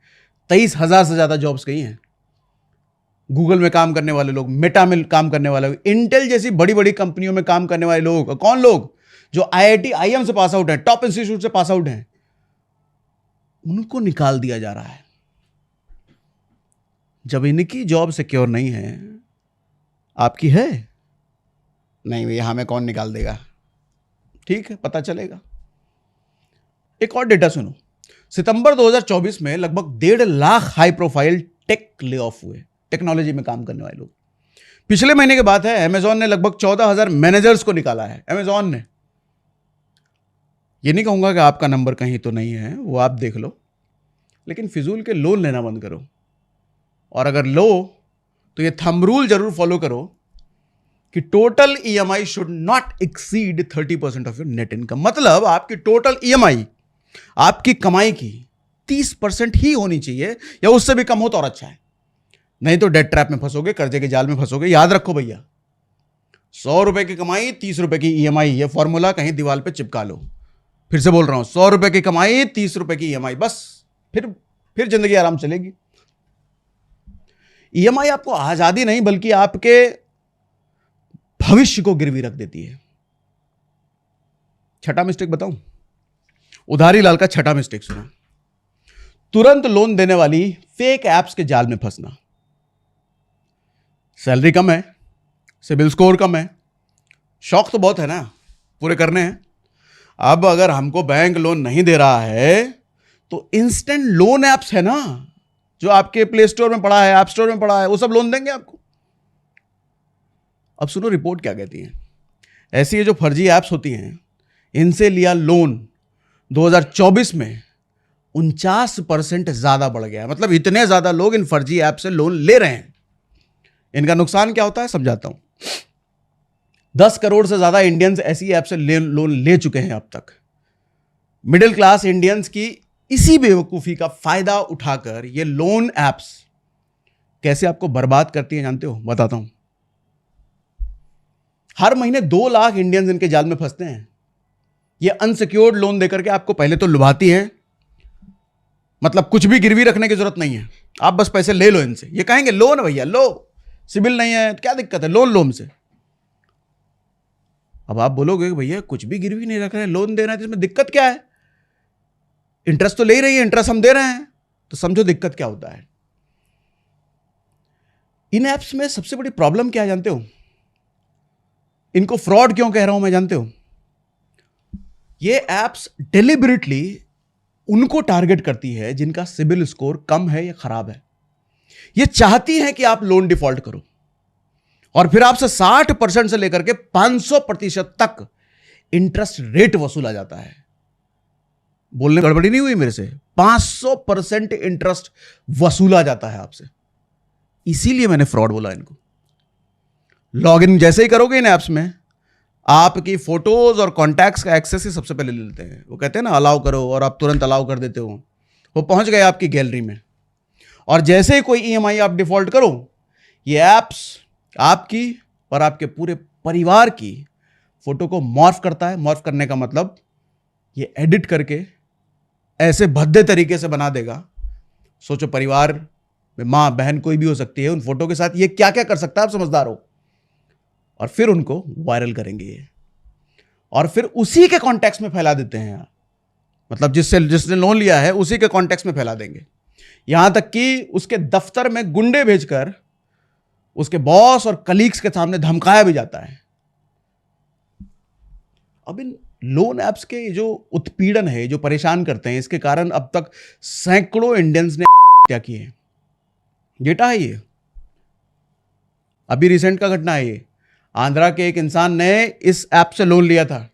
23,000 से ज्यादा जॉब्स गई हैं। गूगल में काम करने वाले लोग, मेटा में काम करने वाले लोग, इंटेल जैसी बड़ी बड़ी कंपनियों में काम करने वाले लोग, कौन लोग? जो IIT IIM से पास आउट हैं, टॉप इंस्टीट्यूट से पास आउट हैं, उनको निकाल दिया जा रहा है। जब इनकी जॉब सिक्योर नहीं है, आपकी है नहीं भैया, हमें कौन निकाल देगा? ठीक है, पता चलेगा। एक और डेटा सुनो, सितंबर 2024 में लगभग 1.5 lakh high profile tech layoff हुए, टेक्नोलॉजी में काम करने वाले लोग। पिछले महीने की बात है, अमेजॉन ने लगभग 14,000 मैनेजर्स को निकाला है। अमेजॉन ने, ये नहीं कहूंगा कि आपका नंबर कहीं तो नहीं है, वो आप देख लो, लेकिन फिजूल के लोन लेना बंद करो। और अगर लो तो ये थंब रूल जरूर फॉलो करो कि total EMI should not exceed 30% of your net income. मतलब आपकी टोटल ईएमआई आपकी कमाई की 30% ही होनी चाहिए, या उससे भी कम हो तो और अच्छा है, नहीं तो डेट ट्रैप में फंसोगे, कर्जे के जाल में फंसोगे। याद रखो भैया, 100 रुपए की कमाई 30 रुपए की ईएमआई, ये फॉर्मूला कहीं दीवार पे चिपका लो। फिर से बोल रहा हूं, 100 रुपए की कमाई 30 रुपए की ईएमआई, बस फिर जिंदगी आराम चलेगी। ईएमआई आपको आजादी नहीं बल्कि आपके भविष्य को गिरवी रख देती है। छठा मिस्टेक बताऊं, उधारी लाल का छठा मिस्टेक सुना, तुरंत लोन देने वाली फेक एप्स के जाल में फंसना। सैलरी कम है, सिबिल स्कोर कम है, शौक तो बहुत है ना, पूरे करने हैं। अब अगर हमको बैंक लोन नहीं दे रहा है तो इंस्टेंट लोन एप्स है ना, जो आपके प्ले स्टोर में पड़ा है, ऐप स्टोर में पड़ा है, वो सब लोन देंगे आपको। अब सुनो रिपोर्ट क्या कहती है। ऐसी ये जो फर्जी एप्स होती हैं, इनसे लिया लोन 2024 में 49% ज्यादा बढ़ गया है। मतलब इतने ज्यादा लोग इन फर्जी ऐप से लोन ले रहे हैं। इनका नुकसान क्या होता है समझाता हूं। 10 करोड़ से ज्यादा इंडियंस ऐसी ऐप से लोन ले चुके हैं अब तक। मिडिल क्लास इंडियंस की इसी बेवकूफी का फायदा उठाकर ये लोन एप्स कैसे आपको बर्बाद करती हैं जानते हो? बताता हूं। हर महीने 2 लाख इंडियंस इनके जाल में फंसते हैं। ये अनसिक्योर्ड लोन देकर के आपको पहले तो लुभाती हैं, मतलब कुछ भी गिरवी रखने की जरूरत नहीं है, आप बस पैसे ले लो इनसे। ये कहेंगे लोन भैया लो, सिबिल नहीं है क्या दिक्कत है, लोन लो हमसे। अब आप बोलोगे भैया कुछ भी गिरवी नहीं रख रहे हैं, लोन दे रहे हैं, तो इसमें दिक्कत क्या है? इंटरेस्ट तो ले ही रही है, इंटरेस्ट हम दे रहे हैं, तो समझो दिक्कत क्या होता है। इन एप्स में सबसे बड़ी प्रॉब्लम क्या है जानते हो? इनको फ्रॉड क्यों कह रहा हूं मैं जानते हो? ये एप्स डेलिबरेटली उनको टारगेट करती है जिनका सिबिल स्कोर कम है या खराब है। ये चाहती है कि आप लोन डिफॉल्ट करो और फिर आपसे 60% से लेकर के 500% तक इंटरेस्ट रेट वसूला जाता है। बोलने गड़बड़ी नहीं हुई मेरे से? 500% इंटरेस्ट वसूला जाता है आपसे। इसीलिए मैंने फ्रॉड बोला इनको। लॉगिन जैसे ही करोगे इन एप्स में, आपकी फोटोज और कॉन्टैक्ट्स का एक्सेस ही सबसे पहले ले लेते हैं। वो कहते हैं ना अलाउ करो, और आप तुरंत अलाउ कर देते हो। वो पहुंच गए आपकी गैलरी में, और जैसे ही कोई ईएमआई आप डिफॉल्ट करो, ये एप्स आपकी और आपके पूरे परिवार की फोटो को मॉर्फ करता है। मॉर्फ करने का मतलब ये एडिट करके ऐसे भद्दे तरीके से बना देगा। सोचो परिवार में मां बहन कोई भी हो सकती है, उन फोटो के साथ ये क्या क्या कर सकता है, आप समझदार हो। और फिर उनको वायरल करेंगे ये, और फिर उसी के कॉन्टेक्स्ट में फैला देते हैं। मतलब जिसने लोन लिया है उसी के कॉन्टेक्स्ट में फैला देंगे। यहां तक कि उसके दफ्तर में गुंडे भेजकर उसके बॉस और कलीग्स के सामने धमकाया भी जाता है। अब इन लोन एप्स के जो उत्पीड़न है, जो परेशान करते हैं, इसके कारण अब तक सैकड़ों इंडियंस ने क्या किए हैं। डेटा है ये, अभी रिसेंट का घटना है ये। आंध्रा के एक इंसान ने इस ऐप से लोन लिया था।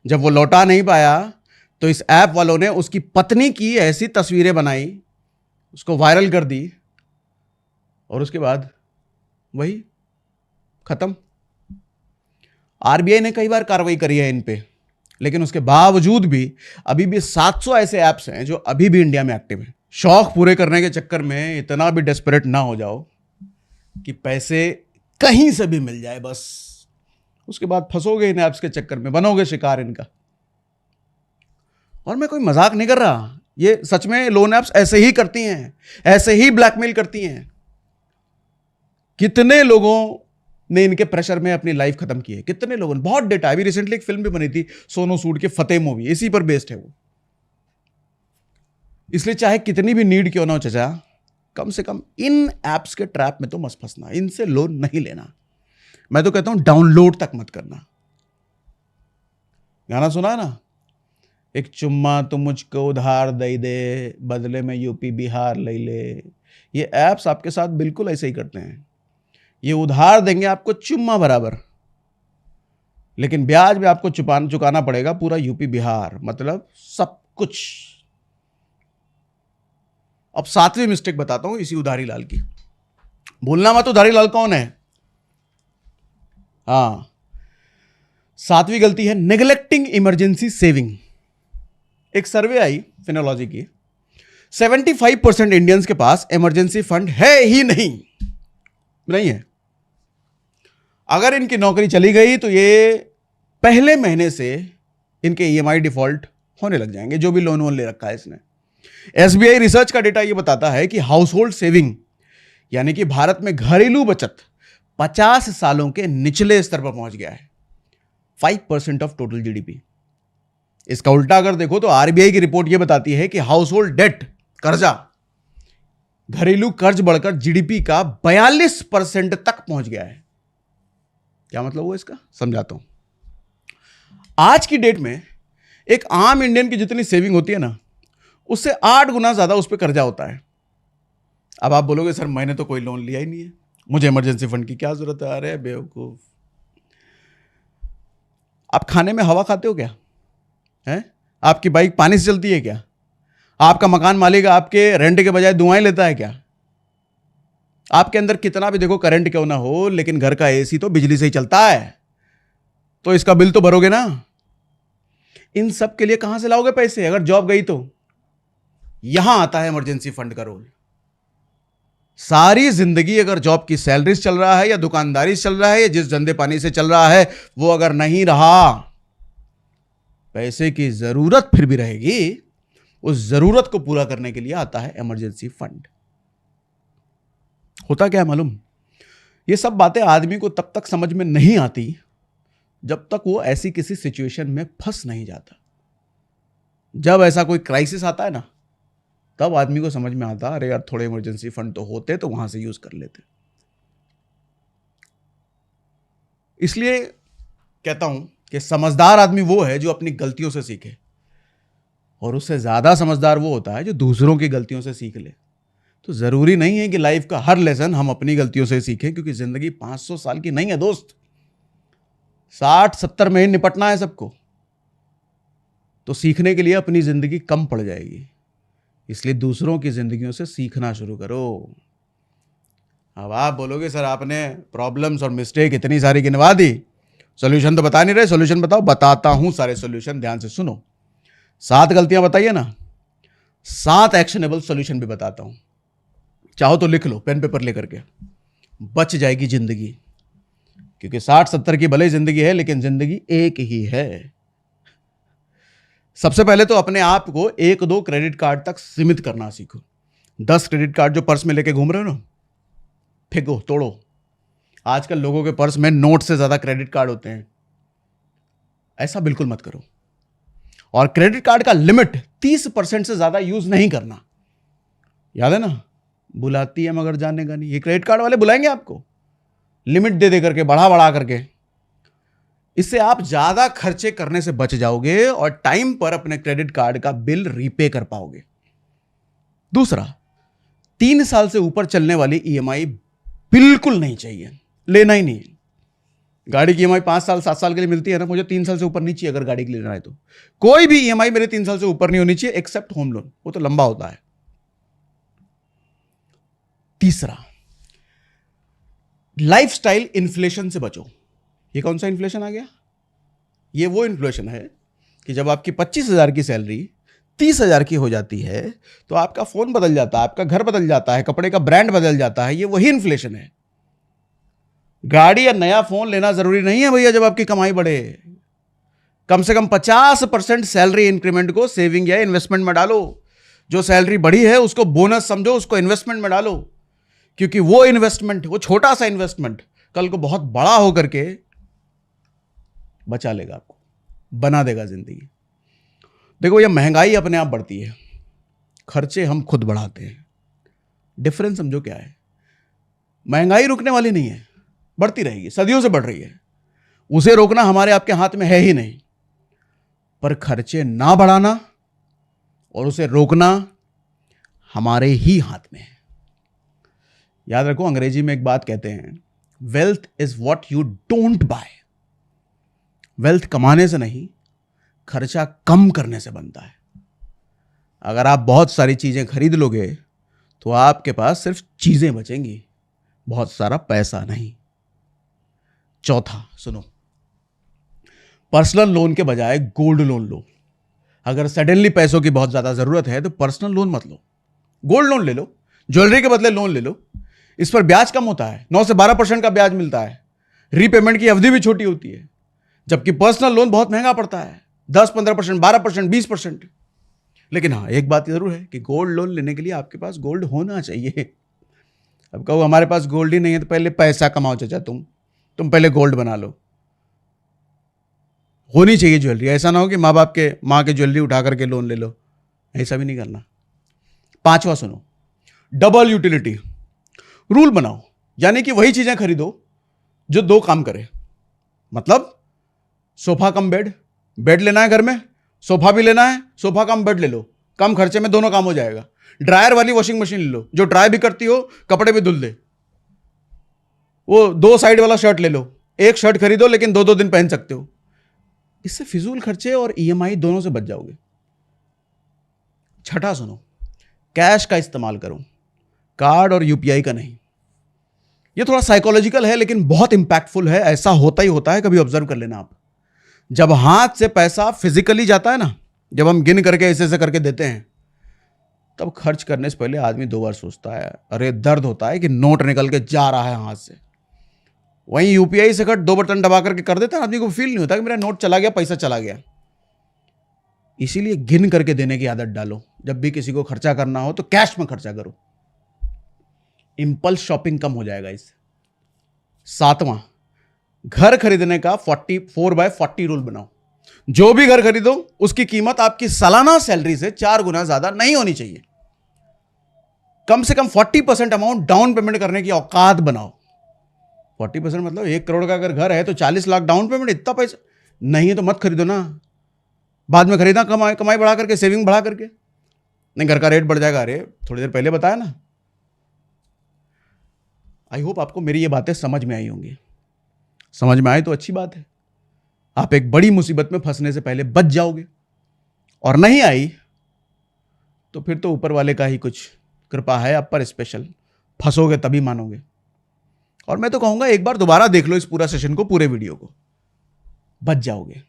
जब वो लौटा नहीं पाया तो इस ऐप वालों ने उसकी पत्नी की ऐसी तस्वीरें बनाई, उसको वायरल कर दी, और उसके बाद वही खत्म। आरबीआई ने कई बार कार्रवाई करी है इन पे, लेकिन उसके बावजूद भी अभी भी 700 ऐसे ऐप्स हैं जो अभी भी इंडिया में एक्टिव हैं। शौक पूरे करने के चक्कर में इतना भी डेस्परेट ना हो जाओ कि पैसे कहीं से भी मिल जाए, बस उसके बाद फंसोगे इन ऐप्स के चक्कर में, बनोगे शिकार इनका। और मैं कोई मजाक नहीं कर रहा, ये सच में लोन ऐप्स ऐसे ही करती हैं, ऐसे ही ब्लैकमेल करती हैं। कितने लोगों ने इनके प्रेशर में अपनी लाइफ खत्म की है, कितने लोगों ने। बहुत डेटा। अभी रिसेंटली एक फिल्म भी बनी थी सोनू सूद की, फतेह मूवी, इसी पर बेस्ड है वो। इसलिए चाहे कितनी भी नीड क्यों ना हो चाचा, कम से कम इन एप्स के ट्रैप में तो मत फंसना, इनसे लोन नहीं लेना। मैं तो कहता हूं डाउनलोड तक मत करना। गाना सुना है ना, एक चुम्मा तो मुझको उधार दे दे, बदले में यूपी बिहार ले ले। ये एप्स आपके साथ बिल्कुल ऐसे ही करते हैं। ये उधार देंगे आपको चुम्मा बराबर, लेकिन ब्याज में आपको चुकाना पड़ेगा पूरा यूपी बिहार, मतलब सब कुछ। अब 7वीं मिस्टेक बताता हूं इसी उधारी लाल की। भूलना मत उधारी लाल कौन है। हाँ, सातवीं गलती है नेग्लेक्टिंग इमरजेंसी सेविंग। एक सर्वे आई फिनोलॉजी की, 75% इंडियंस के पास इमरजेंसी फंड है ही नहीं है। अगर इनकी नौकरी चली गई तो ये पहले महीने से इनके ईएमआई डिफॉल्ट होने लग जाएंगे, जो भी लोन वोन ले रखा है इसने। एसबीआई रिसर्च का डेटा ये बताता है कि हाउस होल्ड सेविंग यानी कि भारत में घरेलू बचत 50 सालों के निचले स्तर पर पहुंच गया है, 5% ऑफ टोटल जीडीपी। इसका उल्टा अगर देखो तो आरबीआई की रिपोर्ट यह बताती है कि हाउस होल्ड डेट, कर्जा, घरेलू कर्ज बढ़कर जीडीपी का 42% तक पहुंच गया है। क्या मतलब हुआ इसका, समझाता हूं। आज की डेट में एक आम इंडियन की जितनी सेविंग होती है ना, उससे 8 गुना ज्यादा उस पर कर्जा होता है। अब आप बोलोगे सर मैंने तो कोई लोन लिया ही नहीं है, मुझे इमरजेंसी फंड की क्या जरूरत है। अरे बेवकूफ, आप खाने में हवा खाते हो क्या? है? आपकी बाइक पानी से चलती है क्या? आपका मकान मालिक आपके रेंट के बजाय दुआएं लेता है क्या? आपके अंदर कितना भी देखो करंट क्यों ना हो, लेकिन घर का एसी तो बिजली से ही चलता है, तो इसका बिल तो भरोगे ना। इन सब के लिए कहां से लाओगे पैसे अगर जॉब गई तो? यहां आता है इमरजेंसी फंड का रोल। सारी जिंदगी अगर जॉब की सैलरी से चल रहा है या दुकानदारी से चल रहा है या जिस धंधे पानी से चल रहा है वो अगर नहीं रहा, पैसे की जरूरत फिर भी रहेगी। उस जरूरत को पूरा करने के लिए आता है इमरजेंसी फंड। होता क्या है मालूम? ये सब बातें आदमी को तब तक समझ में नहीं आती जब तक वो ऐसी किसी सिचुएशन में फंस नहीं जाता। जब ऐसा कोई क्राइसिस आता है ना, तब आदमी को समझ में आता, अरे यार थोड़े इमरजेंसी फंड तो होते तो वहां से यूज कर लेते। इसलिए कहता हूं कि समझदार आदमी वो है जो अपनी गलतियों से सीखे, और उससे ज्यादा समझदार वो होता है जो दूसरों की गलतियों से सीख ले। तो जरूरी नहीं है कि लाइफ का हर लेसन हम अपनी गलतियों से सीखें, क्योंकि जिंदगी 500 साल की नहीं है दोस्त, 60-70 में ही निपटना है सबको। तो सीखने के लिए अपनी जिंदगी कम पड़ जाएगी, इसलिए दूसरों की जिंदगियों से सीखना शुरू करो। अब आप बोलोगे सर आपने प्रॉब्लम्स और मिस्टेक इतनी सारी गिनवा दी, सॉल्यूशन तो बता नहीं रहे। सॉल्यूशन बताओ। बताता हूं सारे सॉल्यूशन, ध्यान से सुनो। 7 गलतियां बताइए ना, 7 एक्शनेबल सॉल्यूशन भी बताता हूं। चाहो तो लिख लो पेन पेपर लेकर के, बच जाएगी जिंदगी। क्योंकि 60-70 की भले जिंदगी है, लेकिन जिंदगी एक ही है। सबसे पहले तो अपने आप को 1-2 क्रेडिट कार्ड तक सीमित करना सीखो। 10 क्रेडिट कार्ड जो पर्स में लेके घूम रहे हो ना, फेंको, तोड़ो। आजकल लोगों के पर्स में नोट से ज्यादा क्रेडिट कार्ड होते हैं। ऐसा बिल्कुल मत करो। और क्रेडिट कार्ड का लिमिट 30% से ज्यादा यूज नहीं करना। याद है ना, बुलाती है मगर जाने का नहीं। ये क्रेडिट कार्ड वाले बुलाएंगे आपको लिमिट दे करके, बढ़ा करके। इससे आप ज्यादा खर्चे करने से बच जाओगे और टाइम पर अपने क्रेडिट कार्ड का बिल रीपे कर पाओगे। दूसरा, 3 साल से ऊपर चलने वाली ईएमआई बिल्कुल नहीं चाहिए, लेना ही नहीं। गाड़ी की ईएमआई 5 साल 7 साल के लिए मिलती है ना, मुझे 3 साल से ऊपर नहीं चाहिए। अगर गाड़ी के लिए लेना है तो कोई भी ईएमआई मेरे 3 साल से ऊपर नहीं होनी चाहिए, एक्सेप्ट होम लोन, वो तो लंबा होता है। तीसरा, लाइफस्टाइल इन्फ्लेशन से बचो। ये कौन सा इन्फ्लेशन आ गया? ये वो इन्फ्लेशन है कि जब आपकी 25,000 की सैलरी 30,000 की हो जाती है तो आपका फोन बदल जाता है, आपका घर बदल जाता है, कपड़े का ब्रांड बदल जाता है। ये वही इन्फ्लेशन है। गाड़ी या नया फोन लेना जरूरी नहीं है भैया जब आपकी कमाई बढ़े। कम से कम 50% सैलरी इंक्रीमेंट को सेविंग या इन्वेस्टमेंट में डालो। जो सैलरी बढ़ी है उसको बोनस समझो, उसको इन्वेस्टमेंट में डालो। क्योंकि वो इन्वेस्टमेंट, वो छोटा सा इन्वेस्टमेंट कल को बहुत बड़ा होकर के बचा लेगा आपको, बना देगा जिंदगी। देखो, ये महंगाई अपने आप बढ़ती है, खर्चे हम खुद बढ़ाते हैं। डिफरेंस समझो क्या है। महंगाई रुकने वाली नहीं है, बढ़ती रहेगी, सदियों से बढ़ रही है। उसे रोकना हमारे आपके हाथ में है ही नहीं। पर खर्चे ना बढ़ाना और उसे रोकना हमारे ही हाथ में है। याद रखो, अंग्रेजी में एक बात कहते हैं, wealth is what you don't buy. Wealth कमाने से नहीं, खर्चा कम करने से बनता है। अगर आप बहुत सारी चीजें खरीद लोगे तो आपके पास सिर्फ चीजें बचेंगी, बहुत सारा पैसा नहीं। चौथा सुनो, पर्सनल लोन के बजाय गोल्ड लोन लो। अगर सडनली पैसों की बहुत ज्यादा जरूरत है तो पर्सनल लोन मत लो, गोल्ड लोन ले लो, ज्वेलरी के बदले लोन ले लो। इस पर ब्याज कम होता है, 9 से 12% का ब्याज मिलता है, रीपेमेंट की अवधि भी छोटी होती है। जबकि पर्सनल लोन बहुत महंगा पड़ता है, 10-15%, 12%, 20%। लेकिन हाँ, एक बात जरूर है कि गोल्ड लोन लेने के लिए आपके पास गोल्ड होना चाहिए। अब कहो हमारे पास गोल्ड ही नहीं है, तो पहले पैसा कमाओ चाचा, तुम पहले गोल्ड बना लो। होनी चाहिए ज्वेलरी, ऐसा ना हो कि माँ के ज्वेलरी उठा करके लोन ले लो, ऐसा भी नहीं करना। पांचवा सुनो, डबल यूटिलिटी रूल बनाओ, यानी कि वही चीजें खरीदो जो दो काम करे। मतलब सोफा कम बेड, बेड लेना है घर में, सोफा भी लेना है, सोफा कम बेड ले लो, कम खर्चे में दोनों काम हो जाएगा। ड्रायर वाली वॉशिंग मशीन ले लो, जो ड्राई भी करती हो, कपड़े भी धुल दे। वो 2 साइड वाला शर्ट ले लो, एक शर्ट खरीदो लेकिन 2-2 दिन पहन सकते हो। इससे फिजूल खर्चे और ईएमआई दोनों से बच जाओगे। छठा सुनो, कैश का इस्तेमाल करो, कार्ड और यूपीआई का नहीं। ये थोड़ा साइकोलॉजिकल है लेकिन बहुत इंपैक्टफुल है। ऐसा होता ही होता है, कभी ऑब्जर्व कर लेना आप। जब हाथ से पैसा फिजिकली जाता है ना, जब हम गिन करके ऐसे करके देते हैं, तब खर्च करने से पहले आदमी 2 बार सोचता है। अरे दर्द होता है कि नोट निकल के जा रहा है हाथ से। वहीं यूपीआई से कट 2 बटन दबा करके कर देता है, आदमी को फील नहीं होता कि मेरा नोट चला गया, पैसा चला गया। इसीलिए गिन करके देने की आदत डालो। जब भी किसी को खर्चा करना हो तो कैश में खर्चा करो, इंपल्स शॉपिंग कम हो जाएगा इससे। 7वां, घर खरीदने का 4/40 रूल बनाओ। जो भी घर खरीदो उसकी कीमत आपकी सालाना सैलरी से 4 गुना ज्यादा नहीं होनी चाहिए। कम से कम 40% अमाउंट डाउन पेमेंट करने की औकात बनाओ। 40% मतलब 1 करोड़ का अगर घर है तो 40 लाख डाउन पेमेंट, इतना पैसा नहीं है तो मत खरीदो ना। बाद में खरीदना, कमाई बढ़ा करके, सेविंग बढ़ा करके। नहीं, घर का रेट बढ़ जाएगा। अरे थोड़ी देर पहले बताया ना। आई होप आपको मेरी ये बातें समझ में आई होंगी। समझ में आए तो अच्छी बात है, आप एक बड़ी मुसीबत में फंसने से पहले बच जाओगे। और नहीं आई तो फिर तो ऊपर वाले का ही कुछ कृपा है आप पर स्पेशल, फंसोगे तभी मानोगे। और मैं तो कहूंगा एक बार दोबारा देख लो इस पूरा सेशन को, पूरे वीडियो को, बच जाओगे।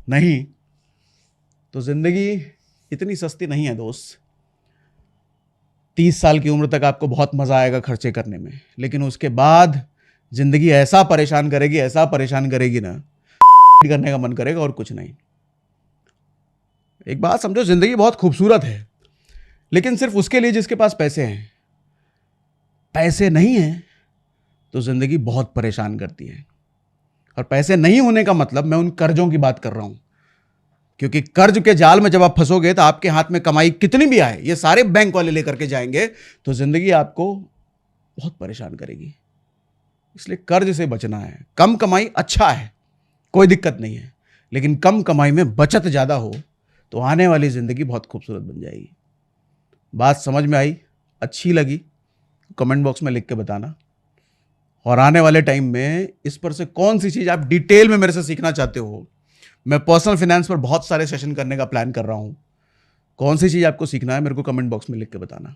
नहीं तो जिंदगी इतनी सस्ती नहीं है दोस्त। 30 साल की उम्र तक आपको बहुत मजा आएगा खर्चे करने में, लेकिन उसके बाद जिंदगी ऐसा परेशान करेगी ना, करने का मन करेगा और कुछ नहीं। एक बात समझो, जिंदगी बहुत खूबसूरत है, लेकिन सिर्फ उसके लिए जिसके पास पैसे हैं। पैसे नहीं है तो जिंदगी बहुत परेशान करती है। और पैसे नहीं होने का मतलब मैं उन कर्जों की बात कर रहा हूं, क्योंकि कर्ज के जाल में जब आप फंसोगे तो आपके हाथ में कमाई कितनी भी आए, ये सारे बैंक वाले लेकर के जाएंगे, तो जिंदगी आपको बहुत परेशान करेगी। इसलिए कर्ज से बचना है। कम कमाई अच्छा है, कोई दिक्कत नहीं है, लेकिन कम कमाई में बचत ज्यादा हो तो आने वाली जिंदगी बहुत खूबसूरत बन जाएगी। बात समझ में आई, अच्छी लगी, कमेंट बॉक्स में लिख के बताना। और आने वाले टाइम में इस पर से कौन सी चीज आप डिटेल में मेरे से सीखना चाहते हो, मैं पर्सनल फाइनेंस पर बहुत सारे सेशन करने का प्लान कर रहा हूं। कौन सी चीज आपको सीखना है मेरे को कमेंट बॉक्स में लिख के बताना।